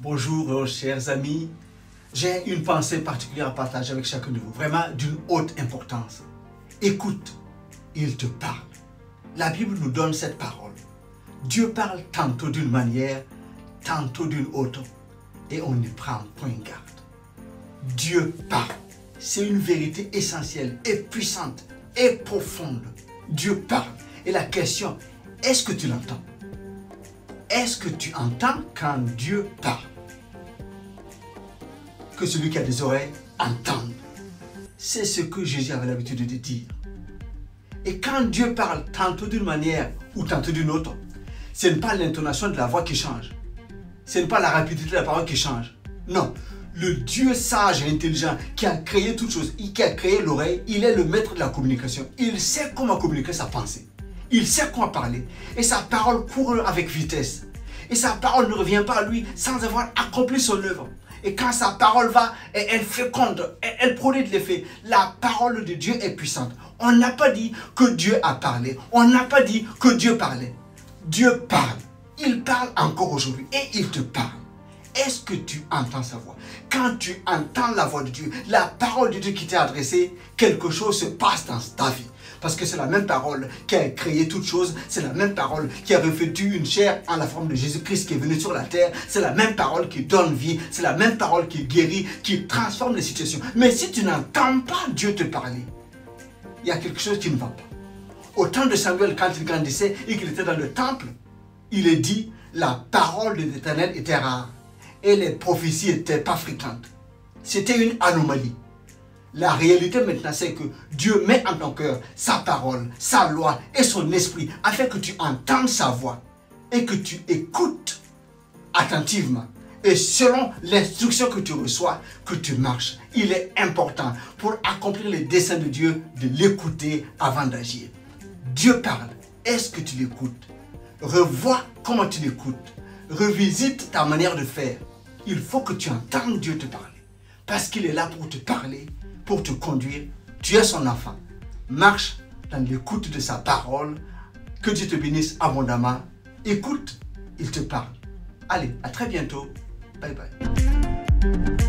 Bonjour chers amis, j'ai une pensée particulière à partager avec chacun de vous, vraiment d'une haute importance. Écoute, il te parle. La Bible nous donne cette parole. Dieu parle tantôt d'une manière, tantôt d'une autre, et on ne prend point garde. Dieu parle. C'est une vérité essentielle et puissante et profonde. Dieu parle. Et la question, est-ce que tu l'entends? Est-ce que tu entends quand Dieu parle? Que celui qui a des oreilles entende. C'est ce que Jésus avait l'habitude de dire. Et quand Dieu parle tantôt d'une manière ou tantôt d'une autre, ce n'est pas l'intonation de la voix qui change. Ce n'est pas la rapidité de la parole qui change. Non. Le Dieu sage et intelligent qui a créé toutes choses, qui a créé l'oreille, il est le maître de la communication. Il sait comment communiquer sa pensée. Il sait comment parler. Et sa parole court avec vitesse. Et sa parole ne revient pas à lui sans avoir accompli son œuvre. Et quand sa parole va, elle féconde, elle produit de l'effet. La parole de Dieu est puissante. On n'a pas dit que Dieu a parlé. On n'a pas dit que Dieu parlait. Dieu parle. Il parle encore aujourd'hui et il te parle. Est-ce que tu entends sa voix? Quand tu entends la voix de Dieu, la parole de Dieu qui t'est adressée, quelque chose se passe dans ta vie. Parce que c'est la même parole qui a créé toutes choses. C'est la même parole qui a revêtu une chair en la forme de Jésus-Christ qui est venu sur la terre. C'est la même parole qui donne vie. C'est la même parole qui guérit, qui transforme les situations. Mais si tu n'entends pas Dieu te parler, il y a quelque chose qui ne va pas. Au temps de Samuel, quand il grandissait et qu'il était dans le temple, il est dit, la parole de l'Éternel était rare. Et les prophéties n'étaient pas fréquentes. C'était une anomalie. La réalité maintenant, c'est que Dieu met en ton cœur sa parole, sa loi et son esprit afin que tu entendes sa voix et que tu écoutes attentivement. Et selon l'instruction que tu reçois, que tu marches. Il est important pour accomplir les desseins de Dieu de l'écouter avant d'agir. Dieu parle. Est-ce que tu l'écoutes? Revois comment tu l'écoutes. Revisite ta manière de faire. Il faut que tu entendes Dieu te parler. Parce qu'il est là pour te parler, pour te conduire. Tu es son enfant. Marche dans l'écoute de sa parole. Que Dieu te bénisse abondamment. Écoute, il te parle. Allez, à très bientôt. Bye bye.